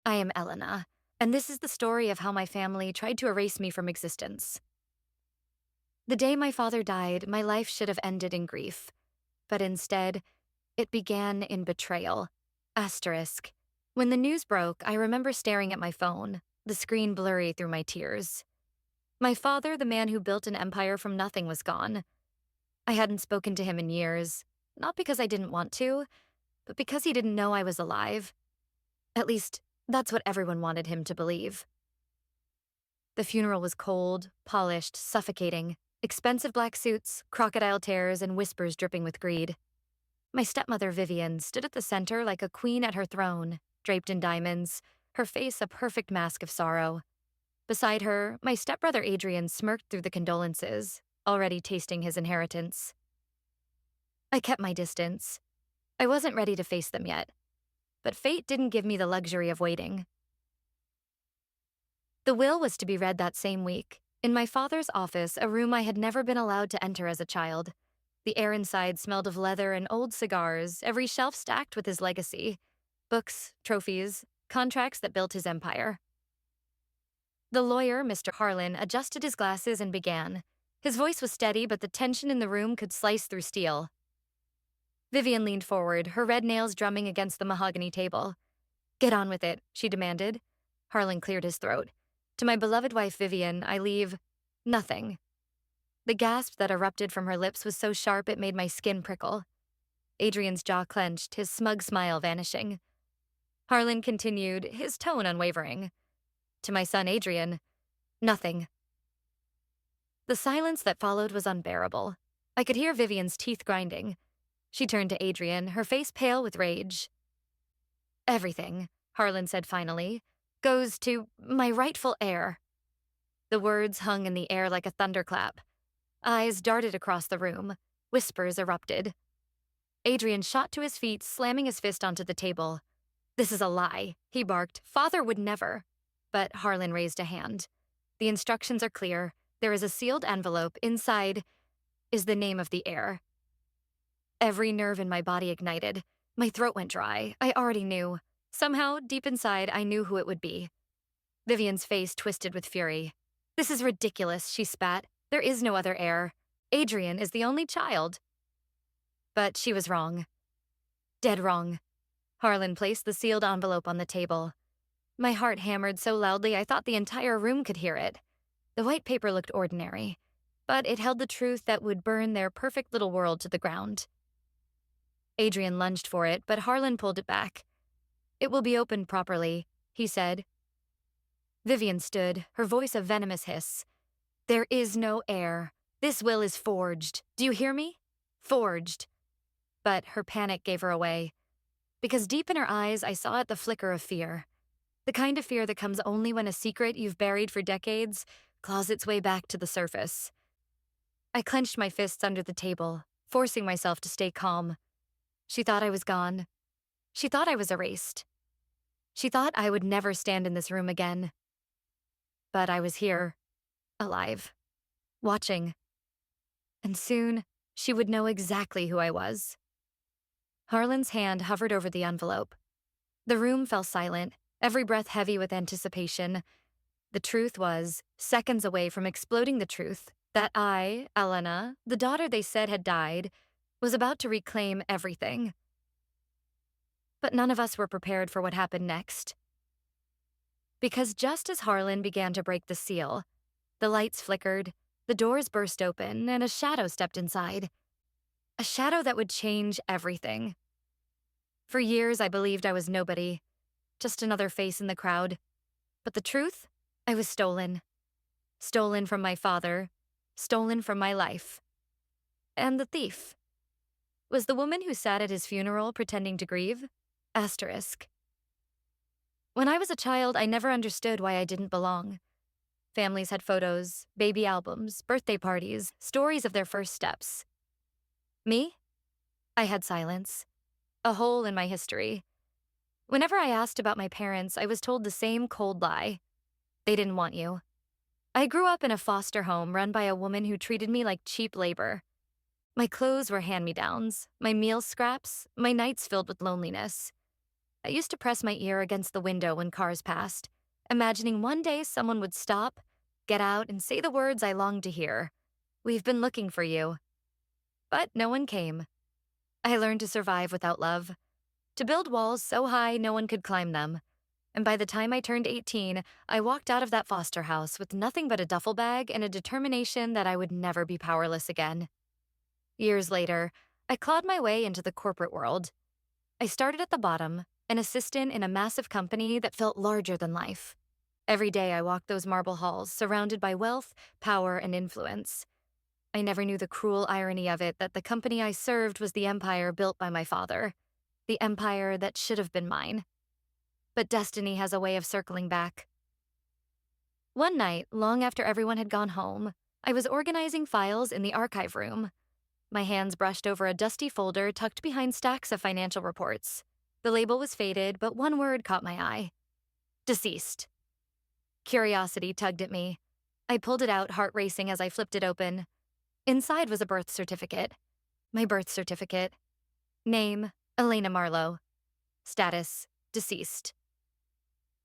I am Elena, and this is the story of how my family tried to erase me from existence. The day my father died, my life should have ended in grief, but instead, it began in betrayal. Asterisk. When the news broke, I remember staring at my phone, the screen blurry through my tears. My father, the man who built an empire from nothing, was gone. I hadn't spoken to him in years, not because I didn't want to, but because he didn't know I was alive. At least, that's what everyone wanted him to believe. The funeral was cold, polished, suffocating. Expensive black suits, crocodile tears, and whispers dripping with greed. My stepmother, Vivian, stood at the center like a queen at her throne, draped in diamonds, her face a perfect mask of sorrow. Beside her, my stepbrother Adrian smirked through the condolences, already tasting his inheritance. I kept my distance. I wasn't ready to face them yet, but fate didn't give me the luxury of waiting. The will was to be read that same week. In my father's office, a room I had never been allowed to enter as a child. The air inside smelled of leather and old cigars, every shelf stacked with his legacy. Books, trophies, contracts that built his empire. The lawyer, Mr. Harlan, adjusted his glasses and began. His voice was steady, but the tension in the room could slice through steel. Vivian leaned forward, her red nails drumming against the mahogany table. "Get on with it," she demanded. Harlan cleared his throat. "To my beloved wife, Vivian, I leave nothing." The gasp that erupted from her lips was so sharp it made my skin prickle. Adrian's jaw clenched, his smug smile vanishing. Harlan continued, his tone unwavering. "To my son, Adrian, nothing." The silence that followed was unbearable. I could hear Vivian's teeth grinding. She turned to Adrian, her face pale with rage. "Everything," Harlan said finally, "goes to my rightful heir." The words hung in the air like a thunderclap. Eyes darted across the room. Whispers erupted. Adrian shot to his feet, slamming his fist onto the table. "This is a lie," he barked. "Father would never." But Harlan raised a hand. "The instructions are clear. There is a sealed envelope. Inside is the name of the heir." Every nerve in my body ignited. My throat went dry. I already knew. Somehow, deep inside, I knew who it would be. Vivian's face twisted with fury. "This is ridiculous," she spat. "There is no other heir. Adrian is the only child." But she was wrong. Dead wrong. Harlan placed the sealed envelope on the table. My heart hammered so loudly I thought the entire room could hear it. The white paper looked ordinary, but it held the truth that would burn their perfect little world to the ground. Adrian lunged for it, but Harlan pulled it back. "It will be opened properly," he said. Vivian stood, her voice a venomous hiss. "There is no heir. This will is forged. Do you hear me? Forged." But her panic gave her away. Because deep in her eyes, I saw the flicker of fear. The kind of fear that comes only when a secret you've buried for decades claws its way back to the surface. I clenched my fists under the table, forcing myself to stay calm. She thought I was gone. She thought I was erased. She thought I would never stand in this room again. But I was here, alive, watching. And soon, she would know exactly who I was. Harlan's hand hovered over the envelope. The room fell silent, every breath heavy with anticipation. The truth was, seconds away from exploding the truth, that I, Elena, the daughter they said had died, was about to reclaim everything. But none of us were prepared for what happened next. Because just as Harlan began to break the seal, the lights flickered, the doors burst open, and a shadow stepped inside. A shadow that would change everything. For years, I believed I was nobody, just another face in the crowd. But the truth? I was stolen. Stolen from my father, stolen from my life. And the thief was the woman who sat at his funeral pretending to grieve. Asterisk. When I was a child, I never understood why I didn't belong. Families had photos, baby albums, birthday parties, stories of their first steps. Me? I had silence. A hole in my history. Whenever I asked about my parents, I was told the same cold lie. They didn't want you. I grew up in a foster home run by a woman who treated me like cheap labor. My clothes were hand-me-downs, my meal scraps, my nights filled with loneliness. I used to press my ear against the window when cars passed, imagining one day someone would stop, get out, and say the words I longed to hear. "We've been looking for you." But no one came. I learned to survive without love, to build walls so high no one could climb them. And by the time I turned 18, I walked out of that foster house with nothing but a duffel bag and a determination that I would never be powerless again. Years later, I clawed my way into the corporate world. I started at the bottom, an assistant in a massive company that felt larger than life. Every day I walked those marble halls, surrounded by wealth, power, and influence. I never knew the cruel irony of it that the company I served was the empire built by my father, the empire that should have been mine. But destiny has a way of circling back. One night, long after everyone had gone home, I was organizing files in the archive room. My hands brushed over a dusty folder tucked behind stacks of financial reports. The label was faded, but one word caught my eye: deceased. Curiosity tugged at me. I pulled it out, heart racing as I flipped it open. Inside was a birth certificate. My birth certificate. Name: Elena Marlowe. Status: deceased.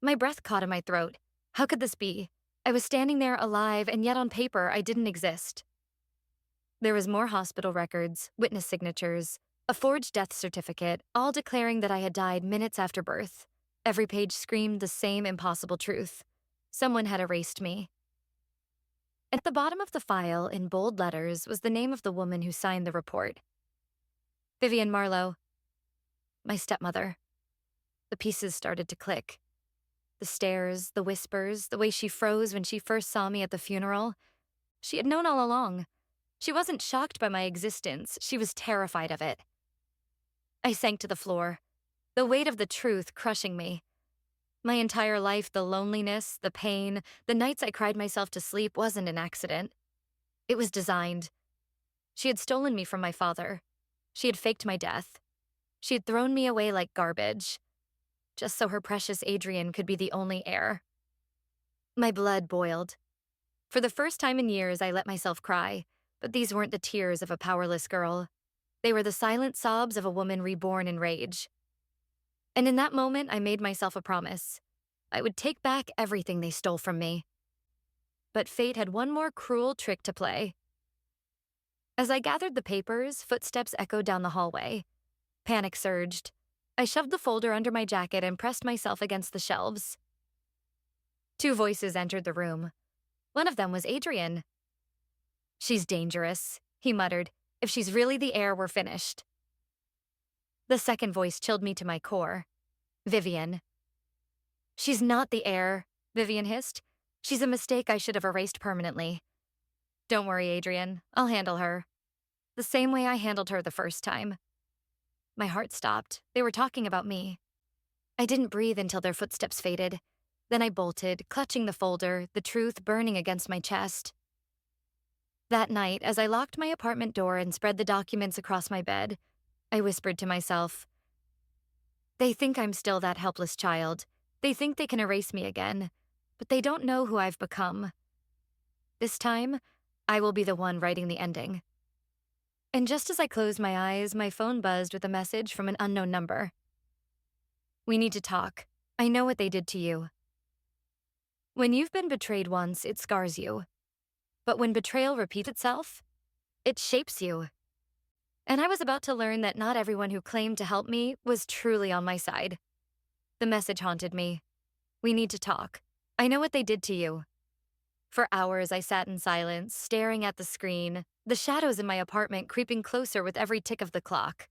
My breath caught in my throat. How could this be? I was standing there alive, and yet on paper I didn't exist. There was more hospital records, witness signatures, a forged death certificate, all declaring that I had died minutes after birth. Every page screamed the same impossible truth. Someone had erased me. At the bottom of the file, in bold letters, was the name of the woman who signed the report. Vivian Marlowe. My stepmother. The pieces started to click. The stares, the whispers, the way she froze when she first saw me at the funeral. She had known all along. She wasn't shocked by my existence, she was terrified of it. I sank to the floor, the weight of the truth crushing me. My entire life, the loneliness, the pain, the nights I cried myself to sleep wasn't an accident. It was designed. She had stolen me from my father. She had faked my death. She had thrown me away like garbage, just so her precious Adrian could be the only heir. My blood boiled. For the first time in years, I let myself cry, but these weren't the tears of a powerless girl. They were the silent sobs of a woman reborn in rage. And in that moment, I made myself a promise. I would take back everything they stole from me. But fate had one more cruel trick to play. As I gathered the papers, footsteps echoed down the hallway. Panic surged. I shoved the folder under my jacket and pressed myself against the shelves. Two voices entered the room. One of them was Adrian. "She's dangerous," he muttered. "If she's really the heir, we're finished." The second voice chilled me to my core. Vivian. "She's not the heir," Vivian hissed. "She's a mistake I should have erased permanently." "Don't worry, Adrian. I'll handle her. The same way I handled her the first time." My heart stopped. They were talking about me. I didn't breathe until their footsteps faded. Then I bolted, clutching the folder, the truth burning against my chest. That night, as I locked my apartment door and spread the documents across my bed, I whispered to myself, "They think I'm still that helpless child. They think they can erase me again, but they don't know who I've become. This time, I will be the one writing the ending." And just as I closed my eyes, my phone buzzed with a message from an unknown number. "We need to talk. I know what they did to you." When you've been betrayed once, it scars you. But when betrayal repeats itself, it shapes you. And I was about to learn that not everyone who claimed to help me was truly on my side. The message haunted me. "We need to talk. I know what they did to you." For hours, I sat in silence, staring at the screen, the shadows in my apartment creeping closer with every tick of the clock.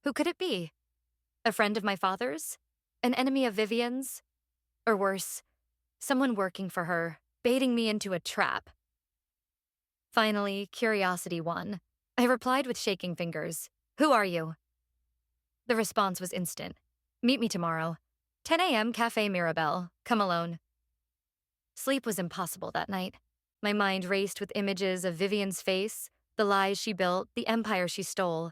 Who could it be? A friend of my father's? An enemy of Vivian's? Or worse, someone working for her, baiting me into a trap? Finally, curiosity won. I replied with shaking fingers. "Who are you?" The response was instant. "Meet me tomorrow. 10 a.m. Cafe Mirabelle. Come alone." Sleep was impossible that night. My mind raced with images of Vivian's face, the lies she built, the empire she stole.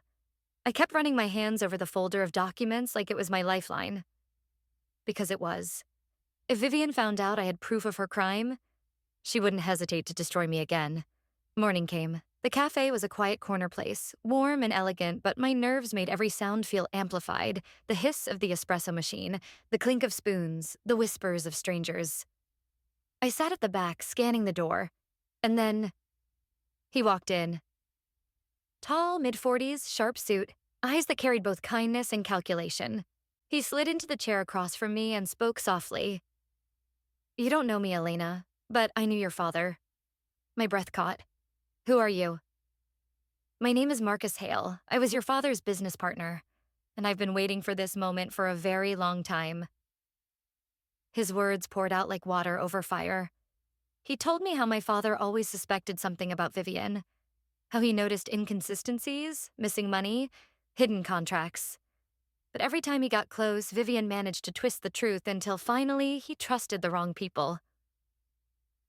I kept running my hands over the folder of documents like it was my lifeline. Because it was. If Vivian found out I had proof of her crime, she wouldn't hesitate to destroy me again. Morning came. The cafe was a quiet corner place, warm and elegant, but my nerves made every sound feel amplified. The hiss of the espresso machine, the clink of spoons, the whispers of strangers. I sat at the back, scanning the door, and then he walked in. Tall, mid-40s, sharp suit, eyes that carried both kindness and calculation. He slid into the chair across from me and spoke softly. "You don't know me, Elena, but I knew your father." My breath caught. "Who are you?" "My name is Marcus Hale. I was your father's business partner, and I've been waiting for this moment for a very long time." His words poured out like water over fire. He told me how my father always suspected something about Vivian, how he noticed inconsistencies, missing money, hidden contracts. But every time he got close, Vivian managed to twist the truth until finally he trusted the wrong people.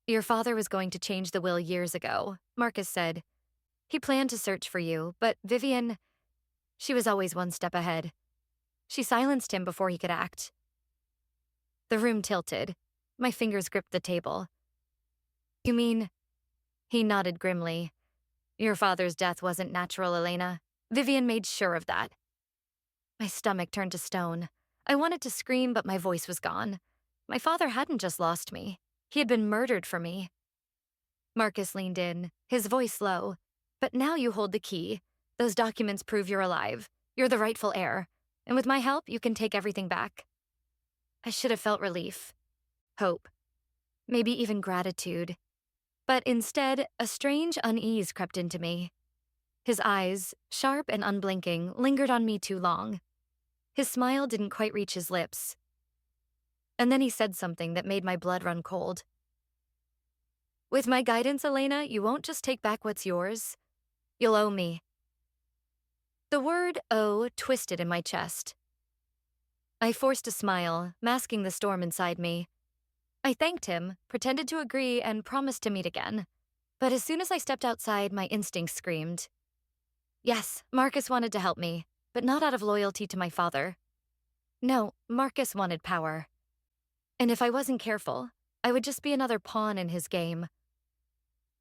"Your father was going to change the will years ago," Marcus said. "He planned to search for you, but Vivian, she was always one step ahead. She silenced him before he could act." The room tilted. My fingers gripped the table. "You mean—" He nodded grimly. "Your father's death wasn't natural, Elena. Vivian made sure of that." My stomach turned to stone. I wanted to scream, but my voice was gone. My father hadn't just lost me. He had been murdered for me. Marcus leaned in, his voice low. "But now you hold the key. Those documents prove you're alive. You're the rightful heir. And with my help, you can take everything back." I should have felt relief, hope, maybe even gratitude. But instead, a strange unease crept into me. His eyes, sharp and unblinking, lingered on me too long. His smile didn't quite reach his lips. And then he said something that made my blood run cold. "With my guidance, Elena, you won't just take back what's yours. You'll owe me." The word owe twisted in my chest. I forced a smile, masking the storm inside me. I thanked him, pretended to agree, and promised to meet again. But as soon as I stepped outside, my instincts screamed. Yes, Marcus wanted to help me, but not out of loyalty to my father. No, Marcus wanted power. And if I wasn't careful, I would just be another pawn in his game.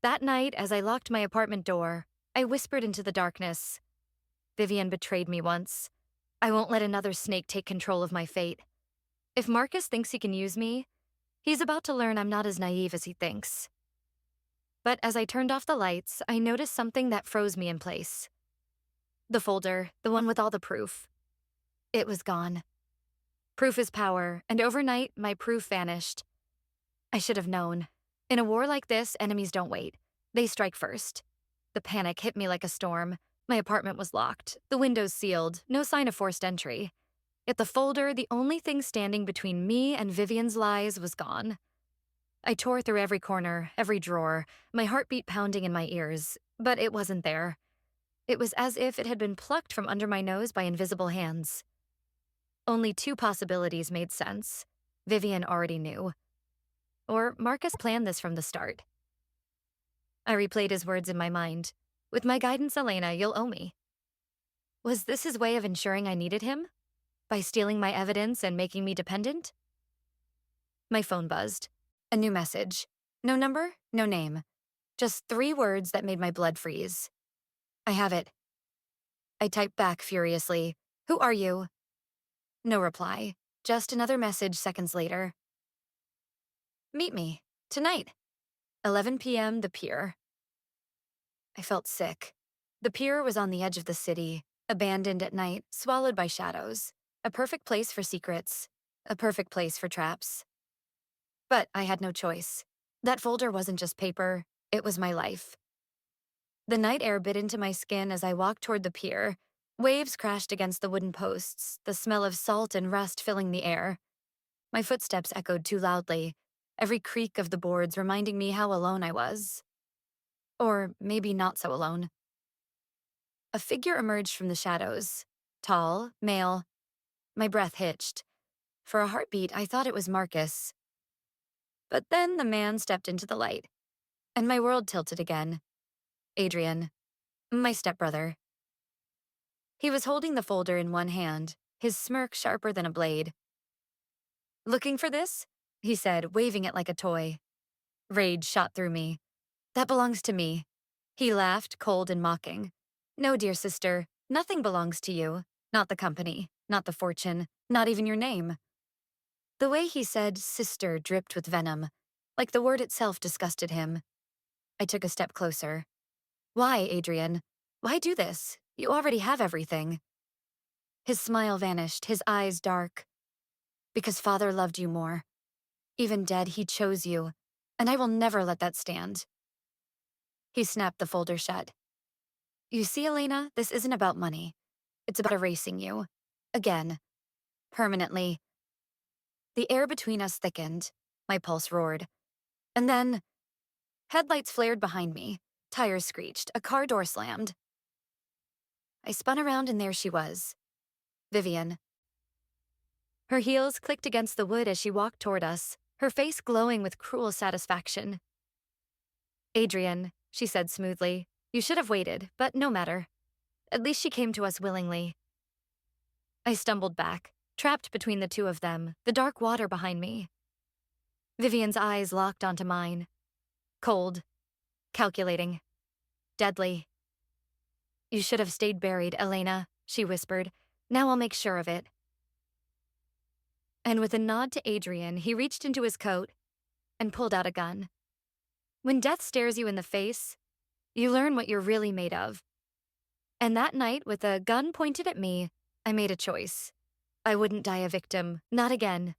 That night, as I locked my apartment door, I whispered into the darkness. "Vivian betrayed me once. I won't let another snake take control of my fate. If Marcus thinks he can use me, he's about to learn I'm not as naive as he thinks." But as I turned off the lights, I noticed something that froze me in place. The folder, the one with all the proof. It was gone. Proof is power, and overnight, my proof vanished. I should have known. In a war like this, enemies don't wait. They strike first. The panic hit me like a storm. My apartment was locked, the windows sealed, no sign of forced entry. Yet the folder, the only thing standing between me and Vivian's lies, was gone. I tore through every corner, every drawer, my heartbeat pounding in my ears, but it wasn't there. It was as if it had been plucked from under my nose by invisible hands. Only two possibilities made sense. Vivian already knew. Or Marcus planned this from the start. I replayed his words in my mind. "With my guidance, Elena, you'll owe me." Was this his way of ensuring I needed him? By stealing my evidence and making me dependent? My phone buzzed. A new message. No number, no name. Just 3 words that made my blood freeze. "I have it." I typed back furiously. "Who are you?" No reply. Just another message seconds later. "Meet me. Tonight. 11 p.m. The Pier." I felt sick. The pier was on the edge of the city, abandoned at night, swallowed by shadows. A perfect place for secrets. A perfect place for traps. But I had no choice. That folder wasn't just paper, it was my life. The night air bit into my skin as I walked toward the pier. Waves crashed against the wooden posts, the smell of salt and rust filling the air. My footsteps echoed too loudly, every creak of the boards reminding me how alone I was. Or maybe not so alone. A figure emerged from the shadows. Tall, male. My breath hitched. For a heartbeat, I thought it was Marcus. But then the man stepped into the light, and my world tilted again. Adrian, my stepbrother. He was holding the folder in one hand, his smirk sharper than a blade. "Looking for this?" he said, waving it like a toy. Rage shot through me. "That belongs to me." He laughed, cold and mocking. No, dear sister, nothing belongs to you. Not the company, not the fortune, not even your name. The way he said sister dripped with venom, like the word itself disgusted him. I took a step closer. Why, Adrian? Why do this? You already have everything. His smile vanished, his eyes dark. Because father loved you more. Even dead, he chose you, and I will never let that stand. He snapped the folder shut. You see, Elena, this isn't about money. It's about erasing you. Again. Permanently. The air between us thickened. My pulse roared. And then, headlights flared behind me. Tires screeched. A car door slammed. I spun around and there she was. Vivian. Her heels clicked against the wood as she walked toward us, her face glowing with cruel satisfaction. Adrian, she said smoothly, you should have waited, but no matter. At least she came to us willingly. I stumbled back, trapped between the two of them, the dark water behind me. Vivian's eyes locked onto mine. Cold. Calculating. Deadly. You should have stayed buried, Elena, she whispered. Now I'll make sure of it. And with a nod to Adrian, he reached into his coat and pulled out a gun. When death stares you in the face, you learn what you're really made of. And that night, with a gun pointed at me, I made a choice. I wouldn't die a victim, not again.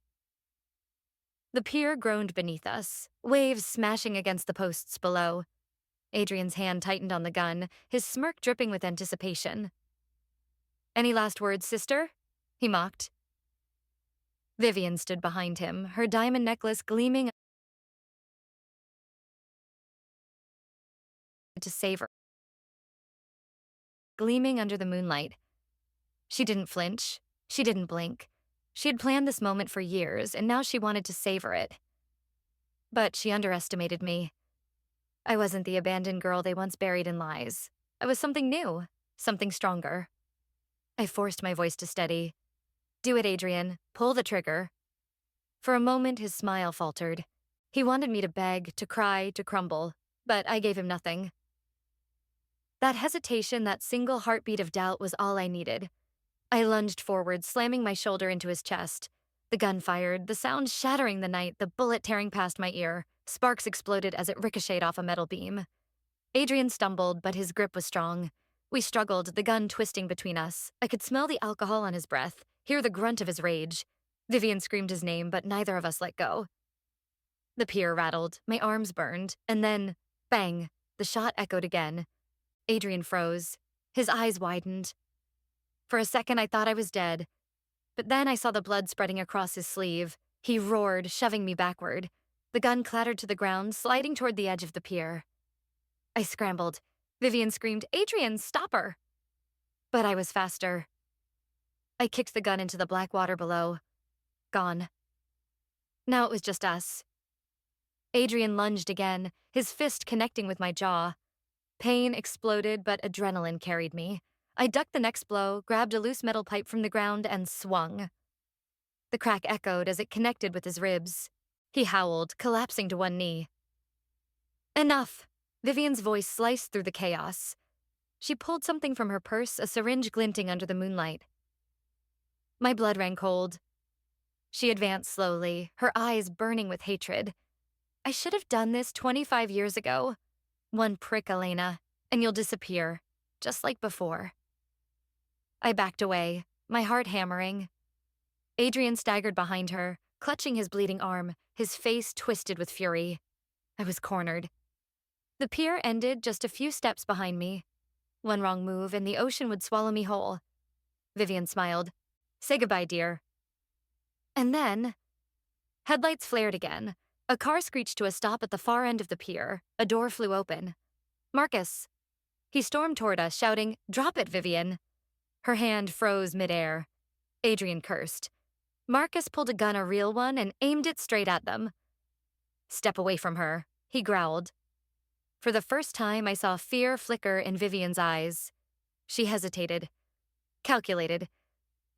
The pier groaned beneath us, waves smashing against the posts below. Adrian's hand tightened on the gun, his smirk dripping with anticipation. Any last words, sister? He mocked. Vivian stood behind him, her diamond necklace gleaming to save her. Gleaming under the moonlight. She didn't flinch. She didn't blink. She had planned this moment for years, and now she wanted to savor it. But she underestimated me. I wasn't the abandoned girl they once buried in lies. I was something new, something stronger. I forced my voice to steady. Do it, Adrian. Pull the trigger. For a moment, his smile faltered. He wanted me to beg, to cry, to crumble, but I gave him nothing. That hesitation, that single heartbeat of doubt was all I needed. I lunged forward, slamming my shoulder into his chest. The gun fired, the sound shattering the night, the bullet tearing past my ear. Sparks exploded as it ricocheted off a metal beam. Adrian stumbled, but his grip was strong. We struggled, the gun twisting between us. I could smell the alcohol on his breath, hear the grunt of his rage. Vivian screamed his name, but neither of us let go. The pier rattled, my arms burned, and then, bang, the shot echoed again. Adrian froze. His eyes widened. For a second, I thought I was dead. But then I saw the blood spreading across his sleeve. He roared, shoving me backward. The gun clattered to the ground, sliding toward the edge of the pier. I scrambled. Vivian screamed, Adrian, stop her! But I was faster. I kicked the gun into the black water below. Gone. Now it was just us. Adrian lunged again, his fist connecting with my jaw. Pain exploded, but adrenaline carried me. I ducked the next blow, grabbed a loose metal pipe from the ground, and swung. The crack echoed as it connected with his ribs. He howled, collapsing to one knee. Enough! Vivian's voice sliced through the chaos. She pulled something from her purse, a syringe glinting under the moonlight. My blood ran cold. She advanced slowly, her eyes burning with hatred. I should have done this 25 years ago. One prick, Elena, and you'll disappear, just like before. I backed away, my heart hammering. Adrian staggered behind her, clutching his bleeding arm, his face twisted with fury. I was cornered. The pier ended just a few steps behind me. One wrong move and the ocean would swallow me whole. Vivian smiled. Say goodbye, dear. And then, headlights flared again. A car screeched to a stop at the far end of the pier. A door flew open. Marcus. He stormed toward us, shouting, Drop it, Vivian. Her hand froze midair. Adrian cursed. Marcus pulled a gun, a real one, and aimed it straight at them. Step away from her, he growled. For the first time, I saw fear flicker in Vivian's eyes. She hesitated, calculated.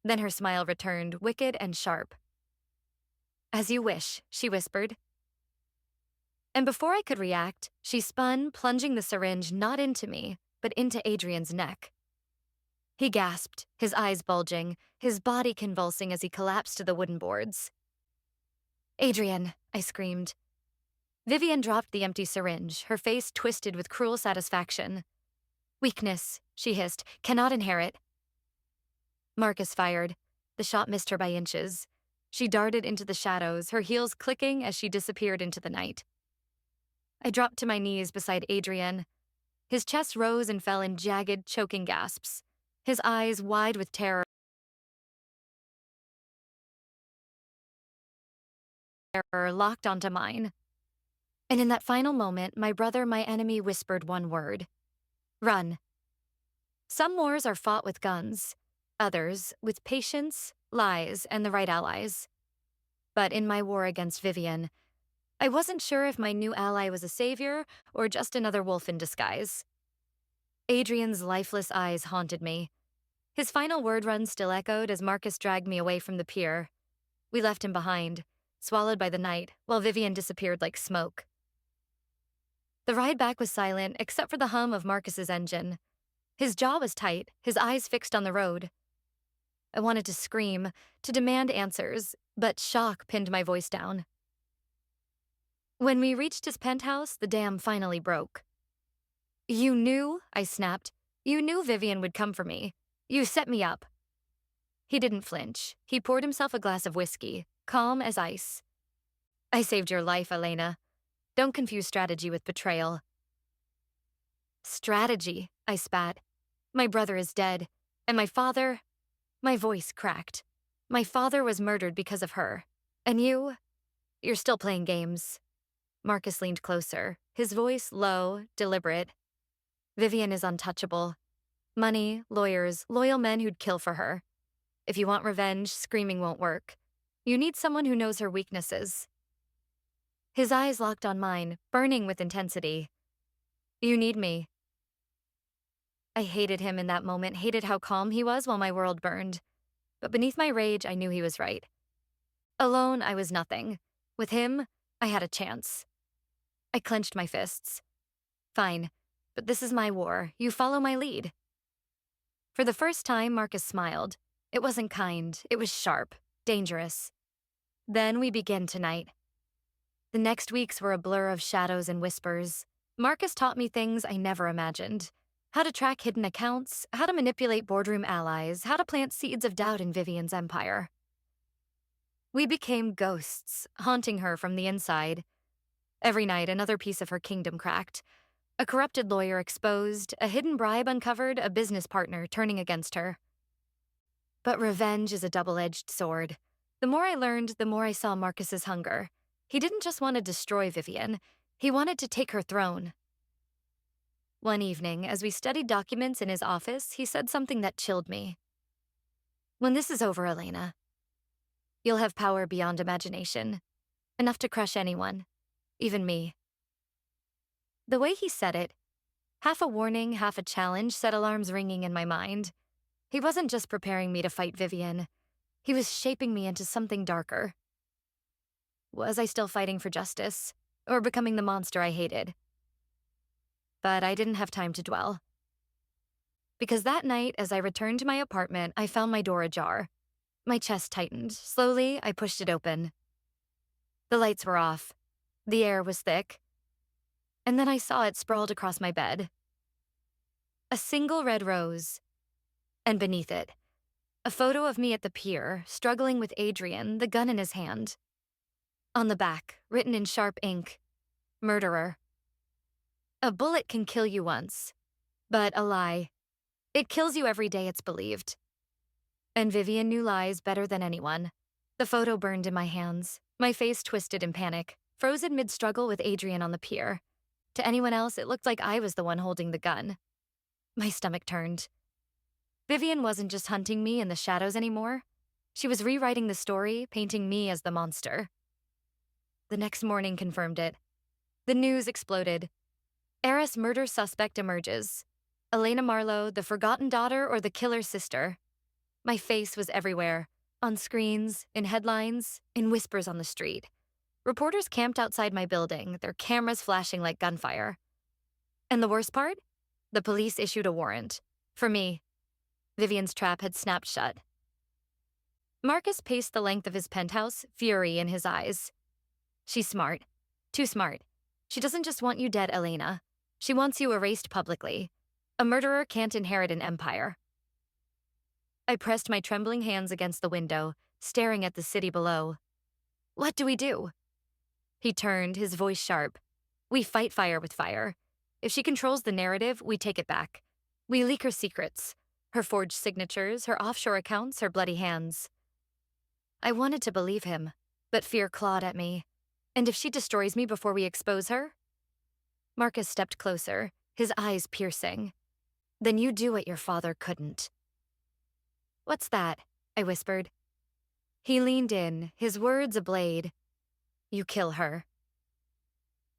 Then her smile returned, wicked and sharp. As you wish, she whispered. And before I could react, she spun, plunging the syringe not into me, but into Adrian's neck. He gasped, his eyes bulging, his body convulsing as he collapsed to the wooden boards. "Adrian," I screamed. Vivian dropped the empty syringe, her face twisted with cruel satisfaction. "Weakness," she hissed, "cannot inherit." Marcus fired. The shot missed her by inches. She darted into the shadows, her heels clicking as she disappeared into the night. I dropped to my knees beside Adrian. His chest rose and fell in jagged, choking gasps, his eyes wide with terror locked onto mine. And in that final moment, my brother, my enemy, whispered one word: "Run." Some wars are fought with guns, others with patience, lies, and the right allies. But in my war against Vivian, I wasn't sure if my new ally was a savior or just another wolf in disguise. Adrian's lifeless eyes haunted me. His final word run still echoed as Marcus dragged me away from the pier. We left him behind, swallowed by the night, while Vivian disappeared like smoke. The ride back was silent except for the hum of Marcus's engine. His jaw was tight, his eyes fixed on the road. I wanted to scream, to demand answers, but shock pinned my voice down. When we reached his penthouse, the dam finally broke. "You knew," I snapped. "You knew Vivian would come for me. You set me up." He didn't flinch. He poured himself a glass of whiskey, calm as ice. "I saved your life, Elena. Don't confuse strategy with betrayal." "Strategy," I spat. "My brother is dead, and my father—" My voice cracked. "My father was murdered because of her. And you're still playing games." Marcus leaned closer, his voice low, deliberate. "Vivian is untouchable. Money, lawyers, loyal men who'd kill for her. If you want revenge, screaming won't work. You need someone who knows her weaknesses." His eyes locked on mine, burning with intensity. "You need me." I hated him in that moment, hated how calm he was while my world burned. But beneath my rage, I knew he was right. Alone, I was nothing. With him, I had a chance. I clenched my fists. "Fine, but this is my war. You follow my lead." For the first time, Marcus smiled. It wasn't kind, it was sharp, dangerous. "Then we begin tonight." The next weeks were a blur of shadows and whispers. Marcus taught me things I never imagined. How to track hidden accounts, how to manipulate boardroom allies, how to plant seeds of doubt in Vivian's empire. We became ghosts, haunting her from the inside. Every night, another piece of her kingdom cracked. A corrupted lawyer exposed, a hidden bribe uncovered, a business partner turning against her. But revenge is a double-edged sword. The more I learned, the more I saw Marcus's hunger. He didn't just want to destroy Vivian. He wanted to take her throne. One evening, as we studied documents in his office, he said something that chilled me. "When this is over, Elena, you'll have power beyond imagination. Enough to crush anyone, even me." The way he said it, half a warning, half a challenge, set alarms ringing in my mind. He wasn't just preparing me to fight Vivian. He was shaping me into something darker. Was I still fighting for justice, or becoming the monster I hated? But I didn't have time to dwell. Because that night, as I returned to my apartment, I found my door ajar. My chest tightened. Slowly, I pushed it open. The lights were off. The air was thick. And then I saw it sprawled across my bed. A single red rose. And beneath it, a photo of me at the pier, struggling with Adrian, the gun in his hand. On the back, written in sharp ink, "Murderer." A bullet can kill you once, but a lie, it kills you every day it's believed. And Vivian knew lies better than anyone. The photo burned in my hands, my face twisted in panic, frozen mid-struggle with Adrian on the pier. To anyone else, it looked like I was the one holding the gun. My stomach turned. Vivian wasn't just hunting me in the shadows anymore. She was rewriting the story, painting me as the monster. The next morning confirmed it. The news exploded. Heiress murder suspect emerges. Elena Marlowe, the forgotten daughter or the killer's sister. My face was everywhere, on screens, in headlines, in whispers on the street. Reporters camped outside my building, their cameras flashing like gunfire. And the worst part? The police issued a warrant. For me. Vivian's trap had snapped shut. Marcus paced the length of his penthouse, fury in his eyes. She's smart. Too smart. She doesn't just want you dead, Elena. She wants you erased publicly. A murderer can't inherit an empire. I pressed my trembling hands against the window, staring at the city below. What do we do? He turned, his voice sharp. We fight fire with fire. If she controls the narrative, we take it back. We leak her secrets, her forged signatures, her offshore accounts, her bloody hands. I wanted to believe him, but fear clawed at me. And if she destroys me before we expose her? Marcus stepped closer, his eyes piercing. Then you do what your father couldn't. What's that? I whispered. He leaned in, his words a blade. You kill her.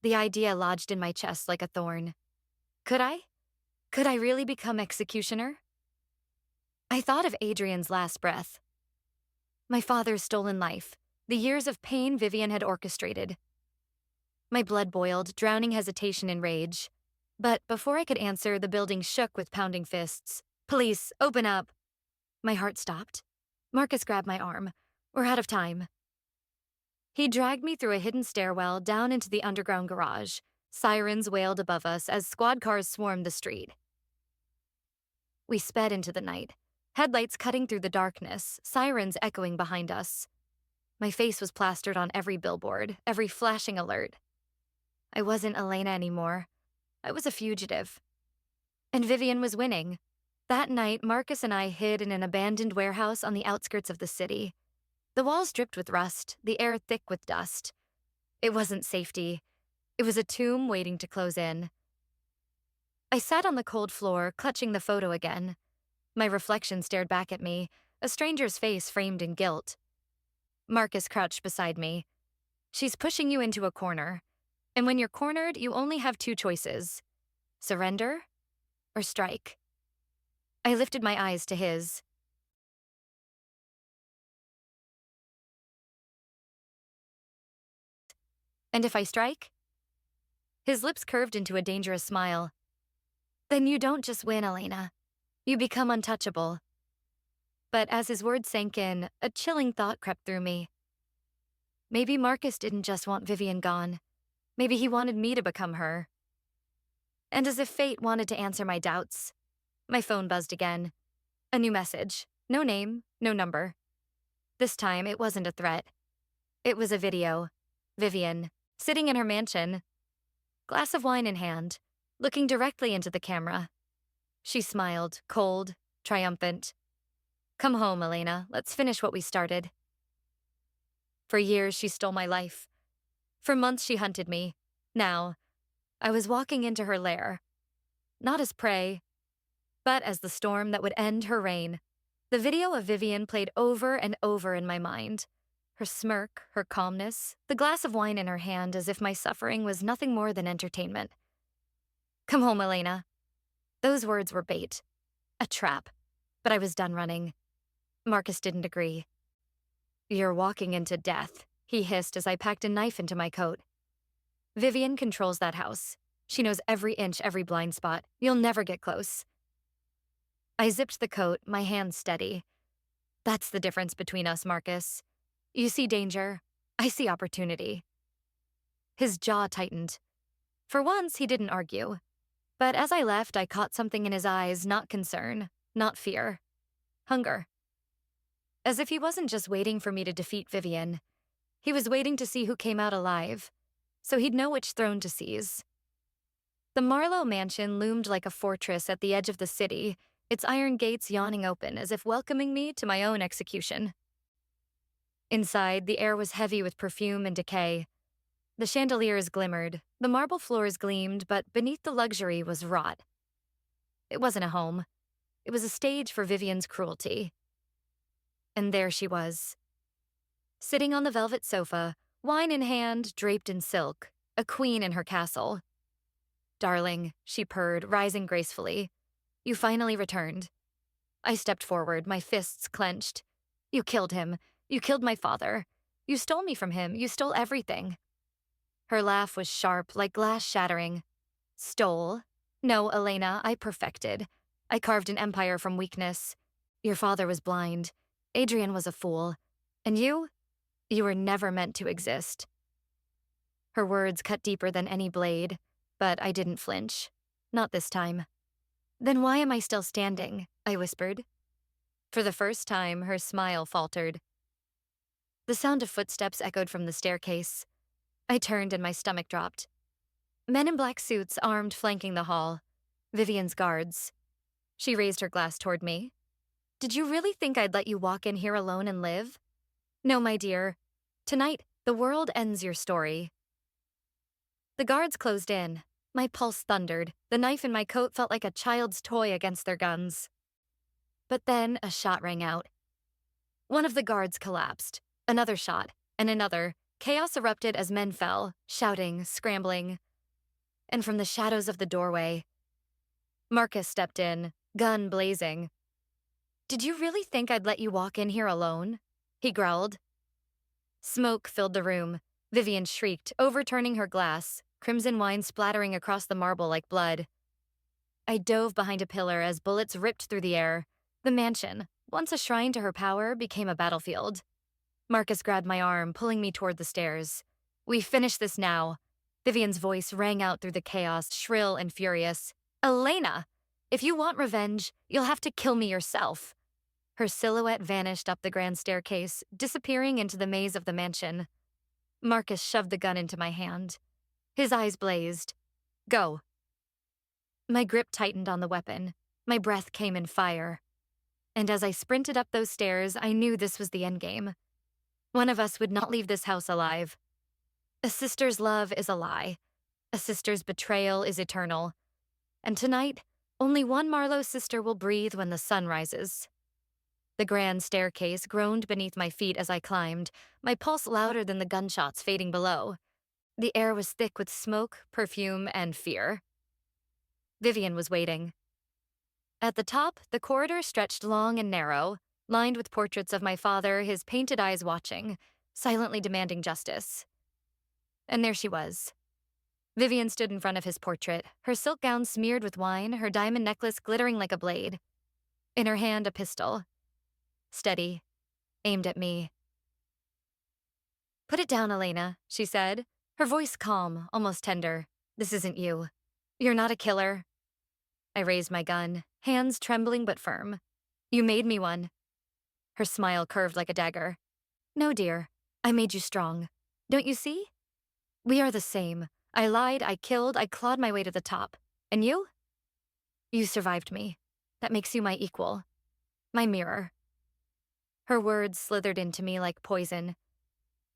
The idea lodged in my chest like a thorn. Could I? Could I really become executioner? I thought of Adrian's last breath. My father's stolen life, the years of pain Vivian had orchestrated. My blood boiled, drowning hesitation in rage. But before I could answer, the building shook with pounding fists. Police, open up! My heart stopped. Marcus grabbed my arm. We're out of time. He dragged me through a hidden stairwell down into the underground garage. Sirens wailed above us as squad cars swarmed the street. We sped into the night, headlights cutting through the darkness, sirens echoing behind us. My face was plastered on every billboard, every flashing alert. I wasn't Elena anymore. I was a fugitive. And Vivian was winning. That night, Marcus and I hid in an abandoned warehouse on the outskirts of the city. The walls dripped with rust, the air thick with dust. It wasn't safety. It was a tomb waiting to close in. I sat on the cold floor, clutching the photo again. My reflection stared back at me, a stranger's face framed in guilt. Marcus crouched beside me. She's pushing you into a corner. And when you're cornered, you only have two choices. Surrender or strike. I lifted my eyes to his. And if I strike? His lips curved into a dangerous smile. Then you don't just win, Elena. You become untouchable. But as his words sank in, a chilling thought crept through me. Maybe Marcus didn't just want Vivian gone. Maybe he wanted me to become her. And as if fate wanted to answer my doubts, my phone buzzed again. A new message. No name, no number. This time, it wasn't a threat. It was a video. Vivian, sitting in her mansion, glass of wine in hand, looking directly into the camera. She smiled, cold, triumphant. Come home, Elena. Let's finish what we started. For years, she stole my life. For months, she hunted me. Now, I was walking into her lair. Not as prey, but as the storm that would end her reign. The video of Vivian played over and over in my mind. Her smirk, her calmness, the glass of wine in her hand as if my suffering was nothing more than entertainment. Come home, Elena. Those words were bait. A trap. But I was done running. Marcus didn't agree. You're walking into death, he hissed as I packed a knife into my coat. Vivian controls that house. She knows every inch, every blind spot. You'll never get close. I zipped the coat, my hands steady. That's the difference between us, Marcus. You see danger. I see opportunity. His jaw tightened. For once, he didn't argue. But as I left, I caught something in his eyes, not concern, not fear. Hunger. As if he wasn't just waiting for me to defeat Vivian. He was waiting to see who came out alive, so he'd know which throne to seize. The Marlowe mansion loomed like a fortress at the edge of the city, its iron gates yawning open as if welcoming me to my own execution. Inside, the air was heavy with perfume and decay. The chandeliers glimmered, the marble floors gleamed, but beneath the luxury was rot. It wasn't a home. It was a stage for Vivian's cruelty. And there she was. Sitting on the velvet sofa, wine in hand, draped in silk, a queen in her castle. Darling, she purred, rising gracefully. You finally returned. I stepped forward, my fists clenched. You killed him. You killed my father. You stole me from him. You stole everything. Her laugh was sharp, like glass shattering. Stole? No, Elena, I perfected. I carved an empire from weakness. Your father was blind. Adrian was a fool. And you? You were never meant to exist. Her words cut deeper than any blade, but I didn't flinch. Not this time. Then why am I still standing? I whispered. For the first time, her smile faltered. The sound of footsteps echoed from the staircase. I turned and my stomach dropped. Men in black suits, armed, flanking the hall. Vivian's guards. She raised her glass toward me. Did you really think I'd let you walk in here alone and live? No, my dear. Tonight, the world ends your story. The guards closed in. My pulse thundered. The knife in my coat felt like a child's toy against their guns. But then a shot rang out. One of the guards collapsed. Another shot, and another. Chaos erupted as men fell, shouting, scrambling. And from the shadows of the doorway, Marcus stepped in, gun blazing. Did you really think I'd let you walk in here alone? He growled. Smoke filled the room. Vivian shrieked, overturning her glass, crimson wine splattering across the marble like blood. I dove behind a pillar as bullets ripped through the air. The mansion, once a shrine to her power, became a battlefield. Marcus grabbed my arm, pulling me toward the stairs. We finish this now. Vivian's voice rang out through the chaos, shrill and furious. Elena! If you want revenge, you'll have to kill me yourself. Her silhouette vanished up the grand staircase, disappearing into the maze of the mansion. Marcus shoved the gun into my hand. His eyes blazed. Go. My grip tightened on the weapon. My breath came in fire. And as I sprinted up those stairs, I knew this was the endgame. One of us would not leave this house alive. A sister's love is a lie. A sister's betrayal is eternal. And tonight, only one Marlowe sister will breathe when the sun rises. The grand staircase groaned beneath my feet as I climbed, my pulse louder than the gunshots fading below. The air was thick with smoke, perfume, and fear. Vivian was waiting. At the top, the corridor stretched long and narrow, lined with portraits of my father, his painted eyes watching, silently demanding justice. And there she was. Vivian stood in front of his portrait, her silk gown smeared with wine, her diamond necklace glittering like a blade. In her hand, a pistol. Steady, aimed at me. Put it down, Elena, she said, her voice calm, almost tender. This isn't you. You're not a killer. I raised my gun, hands trembling but firm. You made me one. Her smile curved like a dagger. No, dear, I made you strong. Don't you see? We are the same. I lied, I killed, I clawed my way to the top. And you? You survived me. That makes you my equal. My mirror. Her words slithered into me like poison.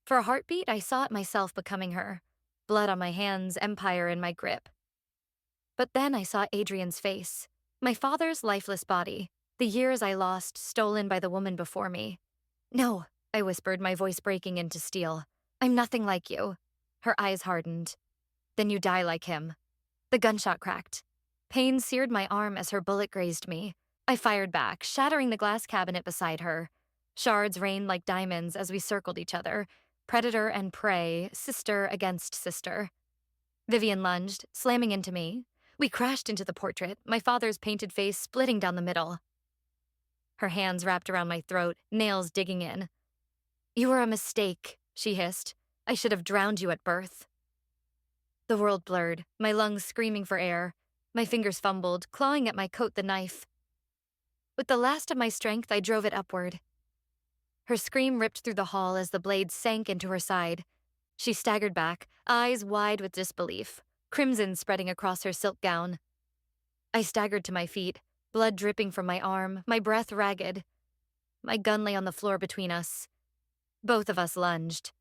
For a heartbeat, I saw it myself becoming her. Blood on my hands, empire in my grip. But then I saw Adrian's face. My father's lifeless body. The years I lost, stolen by the woman before me. No, I whispered, my voice breaking into steel. I'm nothing like you. Her eyes hardened. Then you die like him. The gunshot cracked. Pain seared my arm as her bullet grazed me. I fired back, shattering the glass cabinet beside her. Shards rained like diamonds as we circled each other. Predator and prey, sister against sister. Vivian lunged, slamming into me. We crashed into the portrait, my father's painted face splitting down the middle. Her hands wrapped around my throat, nails digging in. You were a mistake, she hissed. I should have drowned you at birth. The world blurred, my lungs screaming for air. My fingers fumbled, clawing at my coat the knife. With the last of my strength, I drove it upward. Her scream ripped through the hall as the blade sank into her side. She staggered back, eyes wide with disbelief, crimson spreading across her silk gown. I staggered to my feet, blood dripping from my arm, my breath ragged. My gun lay on the floor between us. Both of us lunged.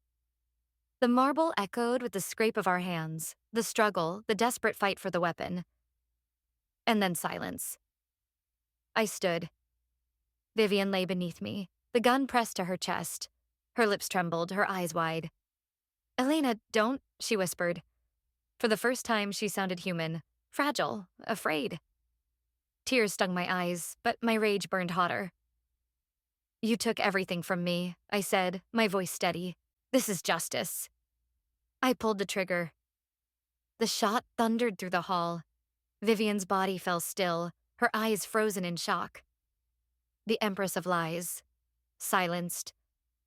The marble echoed with the scrape of our hands, the struggle, the desperate fight for the weapon. And then silence. I stood. Vivian lay beneath me, the gun pressed to her chest. Her lips trembled, her eyes wide. Elena, don't, she whispered. For the first time, she sounded human, fragile, afraid. Tears stung my eyes, but my rage burned hotter. You took everything from me, I said, my voice steady. This is justice. I pulled the trigger. The shot thundered through the hall. Vivian's body fell still, her eyes frozen in shock. The Empress of Lies. Silenced.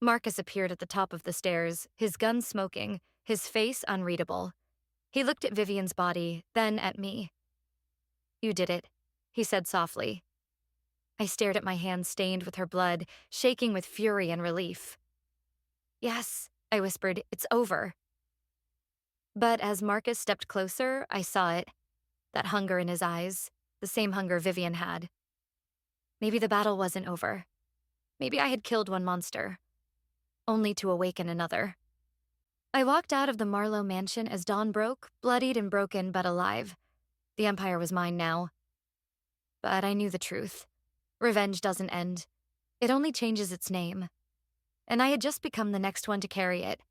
Marcus appeared at the top of the stairs, his gun smoking, his face unreadable. He looked at Vivian's body, then at me. You did it, he said softly. I stared at my hand stained with her blood, shaking with fury and relief. Yes, I whispered, it's over. But as Marcus stepped closer, I saw it. That hunger in his eyes, the same hunger Vivian had. Maybe the battle wasn't over. Maybe I had killed one monster, only to awaken another. I walked out of the Marlowe mansion as dawn broke, bloodied and broken but alive. The Empire was mine now. But I knew the truth. Revenge doesn't end. It only changes its name. And I had just become the next one to carry it.